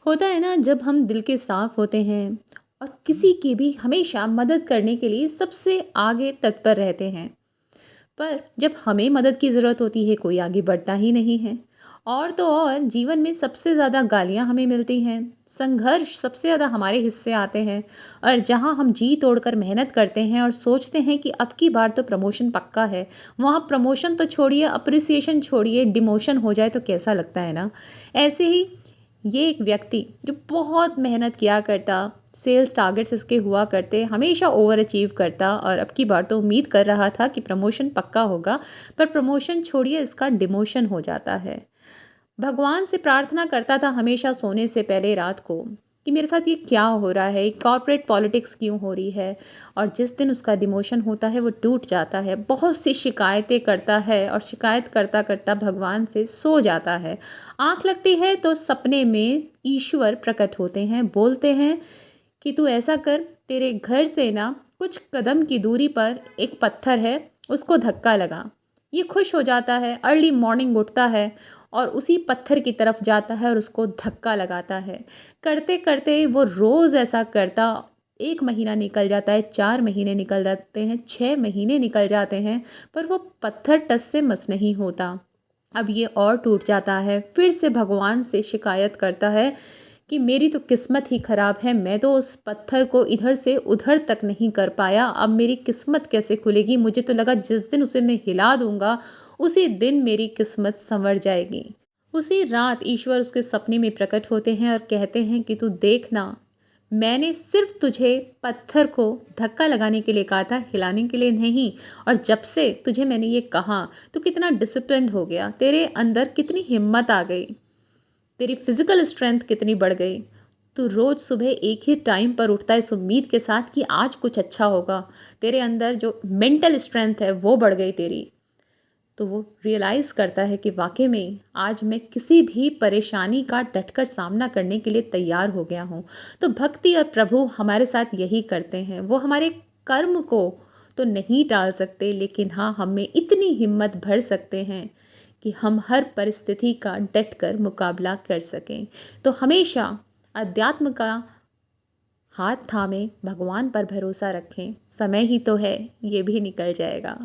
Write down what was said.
होता है ना, जब हम दिल के साफ होते हैं और किसी की भी हमेशा मदद करने के लिए सबसे आगे तत्पर रहते हैं। पर जब हमें मदद की ज़रूरत होती है कोई आगे बढ़ता ही नहीं है। और तो और जीवन में सबसे ज़्यादा गालियाँ हमें मिलती हैं, संघर्ष सबसे ज़्यादा हमारे हिस्से आते हैं। और जहाँ हम जी तोड़कर मेहनत करते हैं और सोचते हैं कि अब की बार तो प्रमोशन पक्का है, वहाँ प्रमोशन तो छोड़िए, अप्रिसिएशन छोड़िए, डिमोशन हो जाए तो कैसा लगता है ना। ऐसे ही ये एक व्यक्ति जो बहुत मेहनत किया करता, सेल्स टारगेट्स इसके हुआ करते, हमेशा ओवर अचीव करता और अब की बार तो उम्मीद कर रहा था कि प्रमोशन पक्का होगा, पर प्रमोशन छोड़िए इसका डिमोशन हो जाता है। भगवान से प्रार्थना करता था हमेशा सोने से पहले रात को कि मेरे साथ ये क्या हो रहा है, कॉर्पोरेट पॉलिटिक्स क्यों हो रही है। और जिस दिन उसका डिमोशन होता है वो टूट जाता है, बहुत सी शिकायतें करता है और शिकायत करता करता भगवान से सो जाता है। आँख लगती है तो सपने में ईश्वर प्रकट होते हैं, बोलते हैं कि तू ऐसा कर, तेरे घर से ना कुछ कदम की दूरी पर एक पत्थर है, उसको धक्का लगा। ये खुश हो जाता है, अर्ली मॉर्निंग उठता है और उसी पत्थर की तरफ जाता है और उसको धक्का लगाता है। करते करते वो रोज़ ऐसा करता, 1 महीना निकल जाता है, 4 महीने निकल जाते हैं, 6 महीने निकल जाते हैं, पर वो पत्थर टस से मस नहीं होता। अब ये और टूट जाता है, फिर से भगवान से शिकायत करता है कि मेरी तो किस्मत ही ख़राब है, मैं तो उस पत्थर को इधर से उधर तक नहीं कर पाया, अब मेरी किस्मत कैसे खुलेगी। मुझे तो लगा जिस दिन उसे मैं हिला दूंगा उसी दिन मेरी किस्मत संवर जाएगी। उसी रात ईश्वर उसके सपने में प्रकट होते हैं और कहते हैं कि तू देखना, मैंने सिर्फ तुझे पत्थर को धक्का लगाने के लिए कहा था, हिलाने के लिए नहीं। और जब से तुझे मैंने ये कहा, तू कितना डिसिप्लिन्ड हो गया, तेरे अंदर कितनी हिम्मत आ गई, तेरी फिजिकल स्ट्रेंथ कितनी बढ़ गई। तू रोज़ सुबह एक ही टाइम पर उठता है इस उम्मीद के साथ कि आज कुछ अच्छा होगा। तेरे अंदर जो मेंटल स्ट्रेंथ है वो बढ़ गई तेरी। तो वो रियलाइज़ करता है कि वाकई में आज मैं किसी भी परेशानी का डटकर सामना करने के लिए तैयार हो गया हूँ। तो भक्ति और प्रभु हमारे साथ यही करते हैं, वो हमारे कर्म को तो नहीं टाल सकते, लेकिन हाँ, हमें इतनी हिम्मत भर सकते हैं कि हम हर परिस्थिति का डट कर मुकाबला कर सकें। तो हमेशा अध्यात्म का हाथ थामे भगवान पर भरोसा रखें, समय ही तो है, ये भी निकल जाएगा।